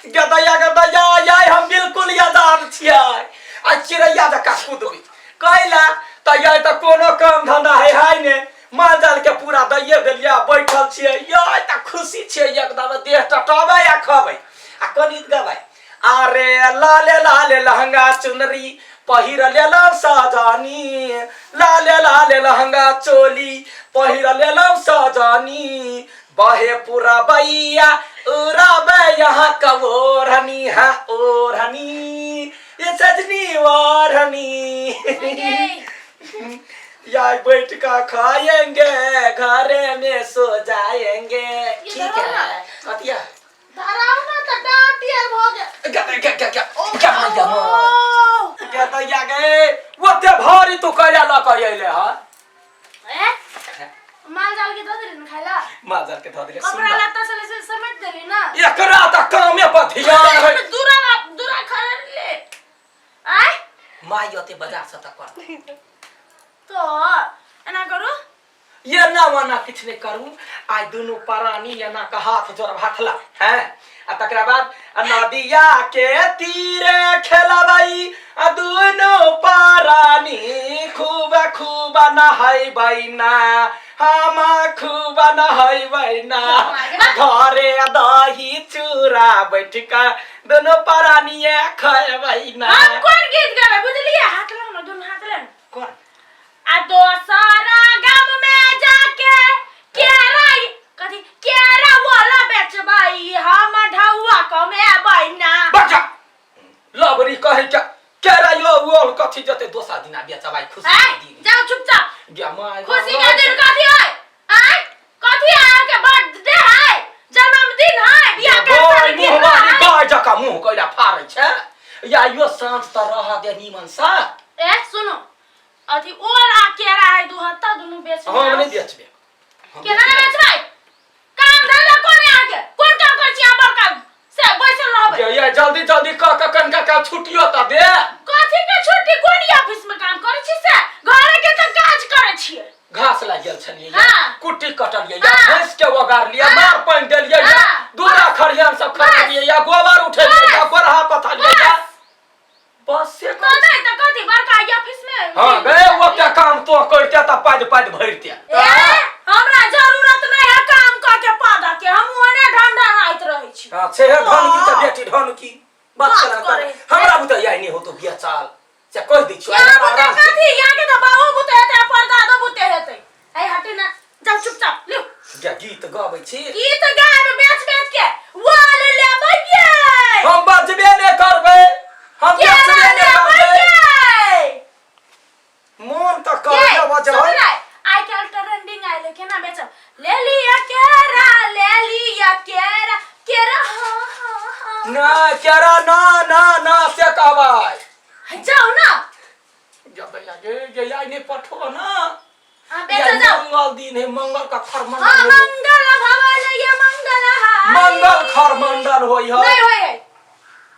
गदैया याय हम बिल्कुल आजाद छियै आ चिड़ैया जकाँ कूदबै कैला त याय त कोनो काम धंधा है ने माल जाल के पूरा दैये देलियै बैठल छियै याय त खुशी छियै एकदम देह टटाबै आ खबै आ कनित गबै अरे लाले लाले लहंगा चुनरी पहिर लेलौ सजानी लाले लाले लहंगा चोली पहिर लेलौ सजानी बहे पूरा बैया उड़ाबे यहाँ का ओढ़नी है ओढ़नी ये सजनी ओढ़नी यार बैठ का खाएंगे घरे में सो जाएंगे ठीक है कतिया धराओ ना त डाटिया भ गए क्या तो या गए ओते भारी तू कइला ल कइले ह ए माल जाल के द देली न खाइला माल जाल के द देली कपड़ा लत्ता से समेट देली ना एकरा त कामे पर ध्यान है दूरा खरन ले आय माई ओते बाजार से त कर तो एना करू ये ना वाना किछ नहीं करूं आज दोनों परानी ये ना का हाथ जोड़ हाथला हैं आ तकरा बाद नदिया के तीरे खेलबई आ दोनों परानी खूब खूब नहाई ना हम खूब नहाई ना घरे दही चूरा बैठ का दोनों परानी खाएबई ना हम कौन गीत गावे बुझलिए हाथ लो ना दोनों हाथ ले कौन आ दो सारा गांव में जाके केरा वाला बेचबाई हम ढौआ कमे बैना बच्चा लबरी कहे केरा यो वो कथि जते दोसा दिना बेचबाई खुशी दिन जाओ चुपचाप गे माय खुशी का दिन कथि है आय कथि है के बर्थडे है जन्मदिन है बियाह के साल की मुहवाली गाय जका मुंह कइला फारै छै या यो सांझ त रह दे निमन सा ए सुनो अथि ओला केरा है दू हत्ता दुनु बेच हम नहीं बेचबे केना नहीं बेचबै काम धंधा कोने आके कोन काम कर छी हमर काम से बैसल रहबै ये जल्दी जल्दी क कनका का छुट्टियो त दे कथि के छुट्टी कोन ऑफिस में काम करै छी से घरे के त काज करै छियै घास लाग गेल छलिए हाँ। कुट्टी कटलिए या भैंस के वगार लिया मार पानी देलिए या दूरा खरियान सब खरिलिए या गोबर उठेलिए या बरहा पथलिए या बस से नहीं त कथि बड़का ऑफिस में हां गए वो क्या काम तो करते त पाद भरते हमरा जरूरत नहीं है काम क के पादा के हम ओने ढंढा आइत रहै छी हां छे धन की त बेटी धन की बात करा हमरा बुत याई नहीं हो तो बिया चाल से कह दै छु या बुते कथि या के त बाबू बुते हेतै परदादो बुते हेतै ए हटे ना जाओ चुपचाप लियो क्या गीत गाबै छी गीत गाबै बेच के वाल लेबै ये हम बजबे नहीं करबै हम बेचबे नहीं करबै मन त कर बजबै आई कैल ट्रेंडिंग आइले केना बेचब ले लिया केरा ना केरा ना से कहबै जाओ ना जब ये याई नहीं पठो ना बेच जाओ मंगल दिन है मंगल का खरमंडल हां मंगल भवन ये मंगल है मंगल खरमंडल होई है नहीं होई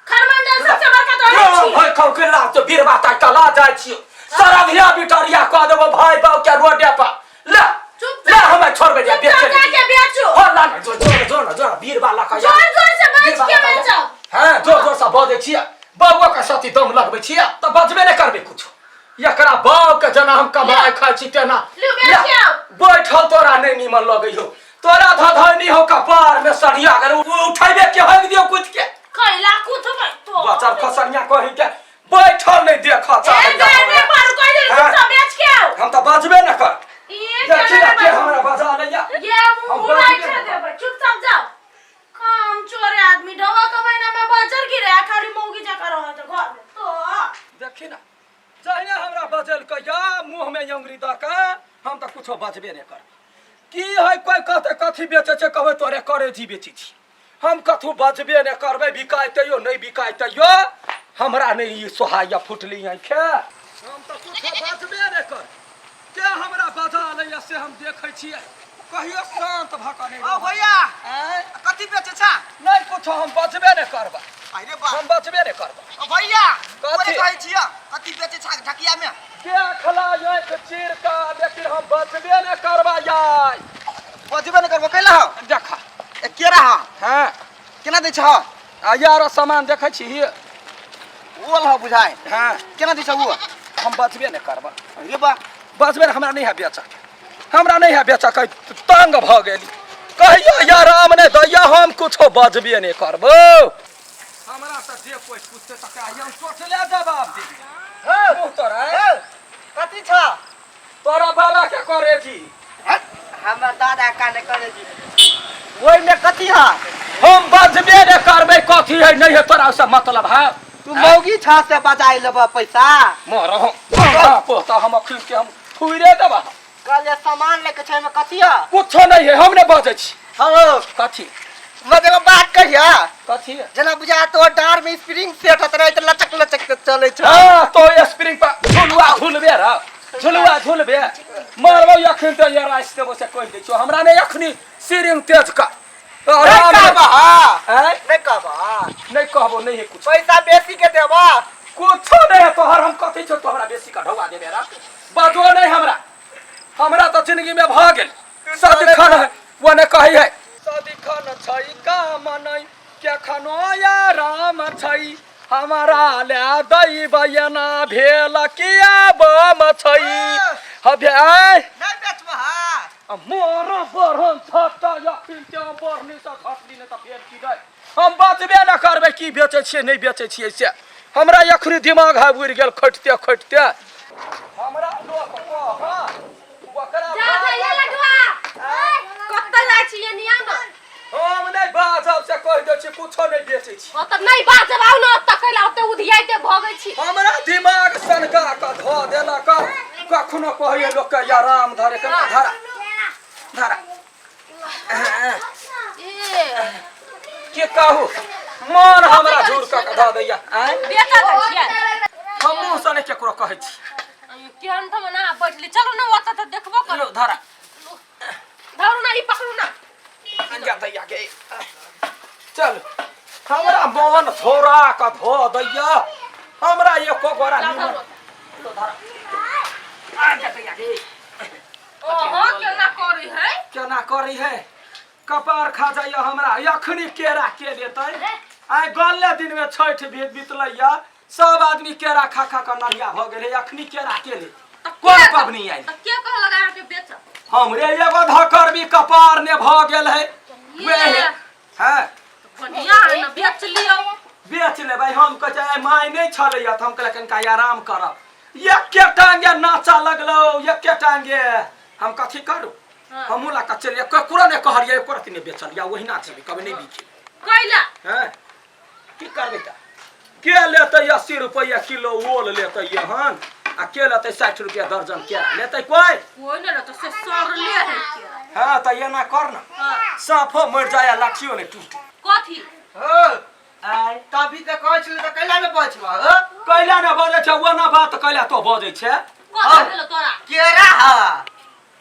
खरमंडल सबसे बड़का तो है छी भाई खौ के लाग तो बीरबा ता कला जाय छी सरधिया बिटरिया कह देबो भाई बाऊ के रोडे पर ले चुप ले हमें छोड़बे जा बेच के बेचो हो ला जो बीरबा ला का जोर से बेच के बेचो हां जोर से बजे छी बाबू का साथी दम लगबै छी त बजबे नहीं करबे कुछ एकरा बाऊ के जना हम कमाई खाइ छी तेना बैठल तोरा नहीं निमन लगै हो तोरा धधनी हो कपार में सरिया अगर उठैबे के होग दियो कुछ के कैला कुथबै तो बचर खसरिया कहि के बैठल नहीं देखा चाहे पर कोई दिन सब बेच के आओ हम त बजबे न कर ये देखी के हमरा बजा नहीं ये मुंह नहीं छे देबे चुपचाप जाओ काम चोरे आदमी ढवा का महीना में बाजार गिरे खाली मौगी जाकर रह त घर में तो देखी ना जहिने हमरा बजल कहिया मुंह में अंगुरी द के हम त कुछो बजबे नहीं कर की है कोई कहते कथि बेचे छे कहबे तोरे करे जी बेची छी हम कथु बजबे नहीं करबे बिकाय तइयो नहीं बिकाय तइयो हमरा नहीं सोहाया फुटली आंखे हम त कुछो बजबे नहीं कर के हमरा बजा लैया से हम देखै छियै कहियो शांत भका नहीं ओ भैया कथि बेचे छा नहीं कुछो हम बजबे नहीं करबा अरे बा हम बजबे नहीं करबा ओ भैया कथि कहै छियै कथि बेचे छा ढकिया में के खला जाय के चीर का लेकिन हम बजबे नहीं करबा याय बजबे नहीं करबो कैला हो देखा ए केरा हो हां केना दै छ आ यार सामान देखै छी ओल ह बुझाय हाँ केना दै छ उ हम बचबे नहीं करब रे बा बचबे हमरा नहीं है बेचा हमरा नहीं है बेचा कह तंग भ गेली कहियो या राम ने दैया हम कुछो बचबे नहीं करबो हमरा त जे कोई पूछते त कहियो हम सोचले जवाब दे हे तोरा कथी छ तोरा बाबा के करे छी हमर दादा काने करे जी ओइ में कथी ह हम बचबे नहीं करबे कथी है नहीं है तोरा से मतलब है तू मौगी छ से बजाई लेब पैसा मरहो पोता हम अखिल के हम फुइरे देबा कहले सामान लेके छै में कथी ह कुछो नहीं है हम नहीं बजै छी हां कथी मतलब बात कहिया कथी है जना बुझा तो डार में स्प्रिंग सेट होत रहे त लचक लचक के चले छ हाँ तो स्प्रिंग पर झुलुआ झुलबे रा झुलुआ झुलबे मारबो अखन तो ये रास्ते बस कह दै छो हमरा ने अखनी सिरिंग तेज का नहीं कहबा हैं नहीं कहबा नहीं कहबो नहीं है कुछ पैसा बेसी के देबा कुछो नहीं है तोहर हम कथी छो तोहरा बेसी का ढवा देबे रा बातो नहीं हमरा तो जिंदगी में भ गेल सदिखन है वो ने कही है सदिखन छई का मनई के खनो या राम छई हमारा ले दई बयना भेल किया बम छई हबे नहीं बेचबा मोर बरहन छटा या फिर के बरनी से खसली ने त फेर की गई हम बचबे न करबे की बेचै छियै नहीं बेचै छियै से हमरा एखनी दिमाग है उड़ गेल खटते खटते हमरा लोक कह ओकरा जा ये लडुआ कत्ता जाइ छी ये नियम हम नहीं बाजब से कह दै छी कुछो नहीं बेचै छी ओ त नहीं बाजब आउ न त कैला ओते उधियाइते भगै छी हमरा दिमाग सनका का ध देला का कखनो कहिए लोक के या राम धरे के धरा धरा ए के कहू मन हमरा झूर का ध दैया बेटा दै छियै हम मुंह से नहीं केकरो कहै छी केहन त मना बैठली चलो न ओत त देखबो कर लो धरा धरु न ई पकड़ू न अंजा दैया के चल हमरा मन थोड़ा का धो दैया हमरा एको गोरा निमन लो धरा अंजा दैया के ओहो केना करी है कपार खा जाइया हमरा अखनी केरा के देतै आइ गल्ले दिन में छठ भेद बितलैया सब आदमी केरा खा खा के नरिया भ गेलै अखनी केरा के ले कोन पबनी आइल त के कह लगा के बेच हमरे एगो धकर भी कपार ने भ गेल है वे है बढ़िया है न बेच लियो बेच ले भाई हम कह चाहे माय नहीं छलैया त हम कहले कनका आराम करब एके टांगे नाचा लगलो एके टांगे हम कथी करू हमू ला कचरिया ककरो ने कहरिया एको रति ने बेचलिया वही ना छबी कभी नहीं बिके कैला हैं की करबे त के लेतै 80 रुपया किलो ओल लेतै यहन आ के लेतै 60 रुपया दर्जन केरा लेतै कोई ने त से सरले है के हां त ये ना कर ना साफो मर जाया लाठियो ने टूटे कथी हो आई तभी त कहै छले त कैला ने बचबा हो कैला ने बजे छ वो ना बात कैला तो बजे छ कथी भेल तोरा केरा ह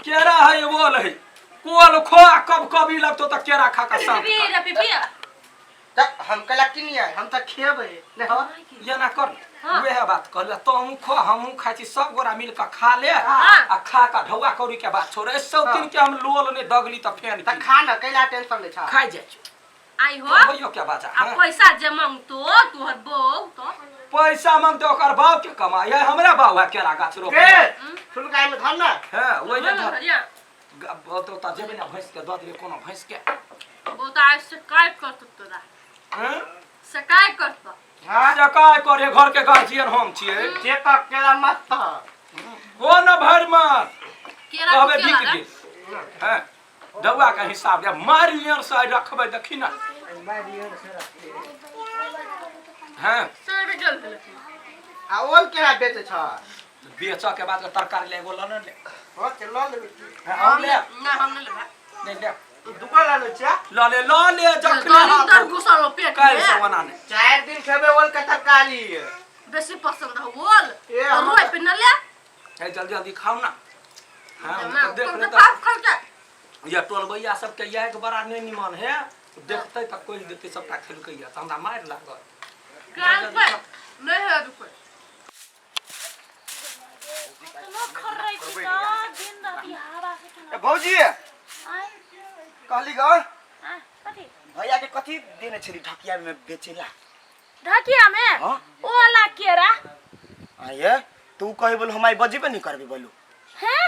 केरा है ओल है कोल खो कब कभी लगतो त केरा खा का सांप पिपी रे पिपी त हम कैला किनी है हम त खेबै ने हो ये ना कर वह बात कहले तो हम खो हम खाइ छी सब गोरा मिल के खा ले हाँ। आ खा का ढौआ कौरी के बात छोड़े सब दिन के हम लोल ने दगली त फेन त खा न कैला टेंशन ले छ खाइ जाय छ आई हो भइयो के बाजा आ पैसा जे मांगतो तोहर बौ तो पैसा मांगते ओकर बाप के कमाई है हमरा बाप है केरा गाछ रोप के फुलकाई में धन न है ओइ ने धर हरिया तो त जेबे ना भैंस के द दिए कोनो भैंस के वो त आज से काय करत तोरा हैं से काय करत हां जे काय करे घर के गार्जियन हम छिए जे त केला मत त हो न भर में केरा कहबे के बिक लगा गेल हैं दवा के हिसाब दे मारियर साइड रखबे देखी ना हैं सर जल भेल आ ओल केला बेचे छ बेचा के बाद तरकारी ले बोल न ले हो ते ल ले हम ले ना हम न लेबा नहीं ले दुकान लालो छ ले जखनी गाली हाथ दर घुसलो पेट काल से में बना ने 4 दिन खेबे ओल के तरकारी बेसी पसंद हो बोल ए, तो हम- रोई पे न ले है जल्दी जल्दी खाओ ना हां मैं देख तो ले पाप खा के या टोल भैया सब के या एक बड़ा नहीं निमन है देखते त कोई देते सबटा खेलकै या त हमरा मार लागल काल पे नहीं है रुको लोग खर रही थी ना दिन रात हवा से ए भौजी आय कहली ग कथी भैया के कथी देने छली ढकिया में बेचेला? ढकिया में हाँ? ओ वाला केरा आये तू कहे बोल हमारी बजीबे नहीं करबे बोलू हैं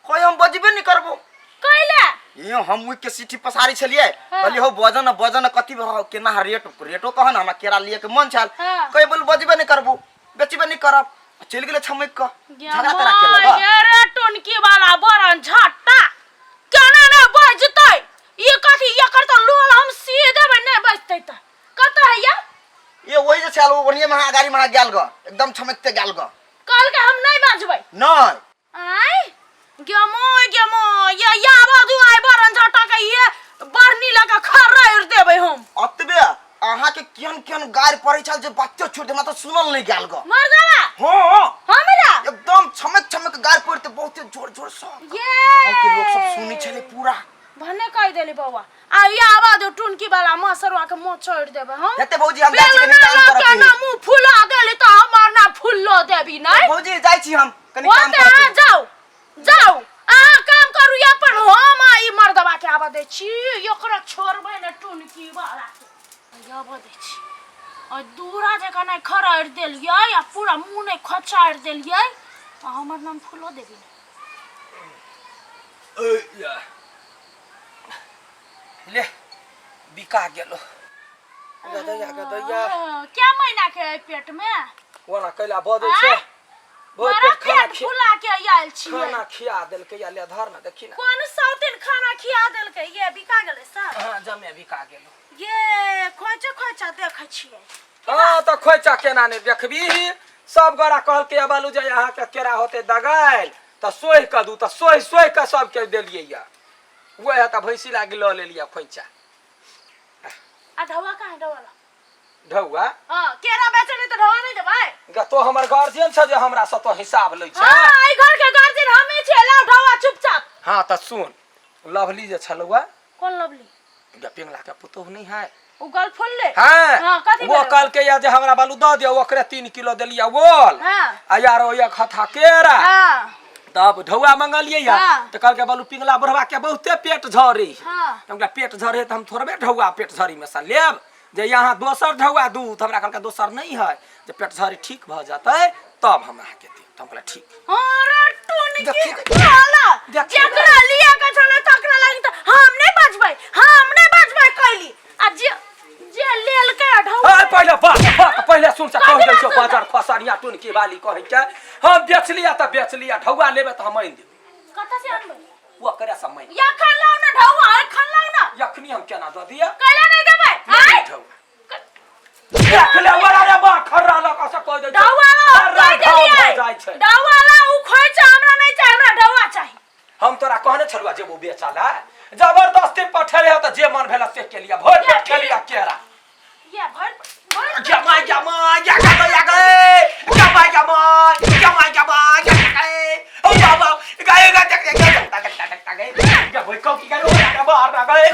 कोई हम बजीबे नहीं करबो कइले ये हम के सिटी पसारी छलिए हाँ। कहली हो वजन कथी केना रेटो कह ना हमरा केरा लिए के मन छल हाँ। कहे बोल बजीबे नहीं करबो बेचबे नहीं करब चल गेले छमक क झगड़ा तरा के लगा ये रे टुनकी वाला बरन झट्टा केना ने बजतै ये कथी एकर तो लोल हम सीधे में नहीं बजतै त कत है ये वही जे छल वो बढ़िया महा गाड़ी महा गेल ग एकदम छमकते गेल ग कल के हम नहीं बजबै नहीं आई गेमो ये यावा दु आई बरन झट्टा के ये बरनी लगा खराइर देबै हम अतबे अहाँ के केन गाड़ी पड़ै छल जे बच्चा छोड़ देना तो सुनल नहीं गेल ग मर जावा हां हमरा एकदम छमक गाड़ी पड़ते बहुत जोर से ये गांव के लोग सब सुनी छले पूरा भने कह देली बौआ आ ये आवाज टुनकी वाला मसरवा के मुंह छोड़ देबे हम हेते भौजी हम जाई छी काम के करत ना मुंह फुला देली त हमर ना फुल्लो देबी नै भौजी जाई छी हम कनी काम ओते आ जाओ आ काम करू अपन हम आई मर्दवा के आवा दे छी एकरा छोड़बै न टुनकी वाला के आवा दे छी आ दूरा जका नै खराइर देलियै आ पूरा मुंह नै खचाइर देलियै आ हमर नाम फुल्लो देबी ले बिका गेलो गदैया क्या महीना के है पेट में ओना कैला बदै छै आय? बहुत बड़ा पेट खाना पेट फुला के आयल छी खाना खिया देलकै या ले धर ना देखी ना कौन सौतिन खाना खिया देलकै ये बिका गेलै सर हां जमे बिका गेलो ये खोचा देखै छियै हां त खोइचा केना ने देखबी सब गोरा कहलकै बालू जे अहाँ के केरा होते दगाइल त सोहि क दू त सोहि क सब के देलियै या ओए त भैंसी लागी ल लेलिया खोइचा आ ढवा कहाँ ढवाला ढौआ हां केरा बेचने त ढवा नहीं देबै ग तो हमर गार्जियन छ जे हमरा स तो हिसाब लै छै हां आई घर के गार्जियन हमें छै ला ढवा चुपचाप हां त सुन लवली जे छलौआ कौन लवली ग पिंगला के पुतोह नहीं है उ गल फुल ले हां कथी वो कल के या जे हमरा बालू द दियो ओकरे 3 किलो देलिया वोल हां आ यारो एक हथा केरा हां तब ढौआ मंगलिए या हाँ। त कल के बालू पिंगला बुढ़वा के बहुते पेट झरे हां हमरा पेट झरे त हम थोड़बे ढौआ पेट झरी में से लेब जे यहाँ दोसर ढौआ दू त हमरा कहलका दोसर नहीं है जे पेट झरी ठीक भ जातै तब हमरा के दे त हम कहला ठीक अरे टुनकी देखी- वाला देखी- जेकरा लिया के चले तकरा लगी त हम नहीं बजबै कैली आ जे लेल के ढौआ हाय पहले सुन से कह दै छौ बाजार खसरिया टुनकी वाली कहै के हम बेच लिया ढौआ लेबे त हम आइन देब कत से अनबै वो करे समय या खलाउ ना ढौआ है खलाउ ना यखनी हम केना द दिया कैला नहीं देबै आय देखले वाला रे बा खर्रा लगा से कह दै छौ ढौआ खर्रा कह घाव देलियै भ जाइ छै ढौआ ला उ खोइ छै हमरा नहीं चाहि हमरा ढौआ चाहि हम तोरा कहने छलुआ जे वो बेचाला जबरदस्ती पठेले हो त जे मन भेला से के लिया भोर पेट के लिया केरा ये भर जमाई या ओ बाबा गाय या भई कौ की गाय ओ बाहर ना गए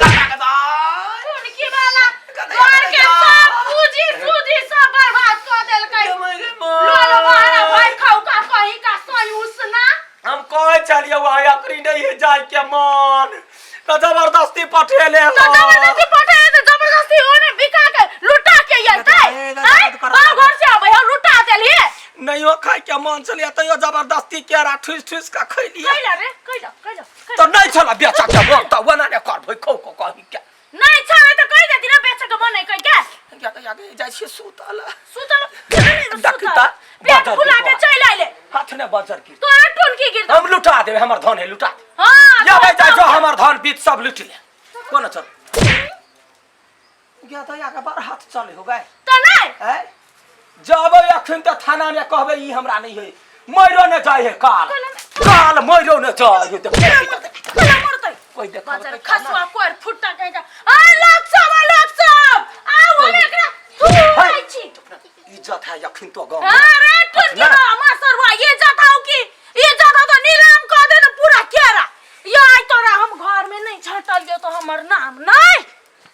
टुनकी वाला घर के सब पूजी सब बर्बाद कर देलकै लोलो बाहर भाई खाऊ का कहीं का सही उसना हम कहे चलिए वहां अकरी नहीं जाए के मन तो जबरदस्ती पठेले तो जबरदस्ती पठाए तो जबरदस्ती ओने बिका के लुटा के आइ बाहर घर से आबै हम लुटा देलिए नहीं हो खाए के मन चलिए तो यो जबरदस्ती केरा ठुस का खैलिए कैला रे कैला तो नहीं चला बेचा के बोल तो वना ने कर भई खौ को कहि के नहीं छावे तो कहि देती ना बेच के बनै कहि के या तो आगे जाय छी सुतल सुतल पेट फुला के चल आइले हाथ ने बजर की तोरा टुनकी गिर हम लुटा देबे हमर धन है लुटा हां या भाई जाय जो हमर धन बीत सब लुट ले कोन चल गया तो आगे बार हाथ चले हो गए त नहीं है जब अखन त थाना में कहबे ई हमरा नहीं है मरो न जाय है काल मरो न जाय है कला मरतै कोई देख बाजार खसवा कोर फुट्टा कहि आ लोग सब आओ हम एकरा तू छी इज्जत है अखन तो गांव अरे टुनकी मामा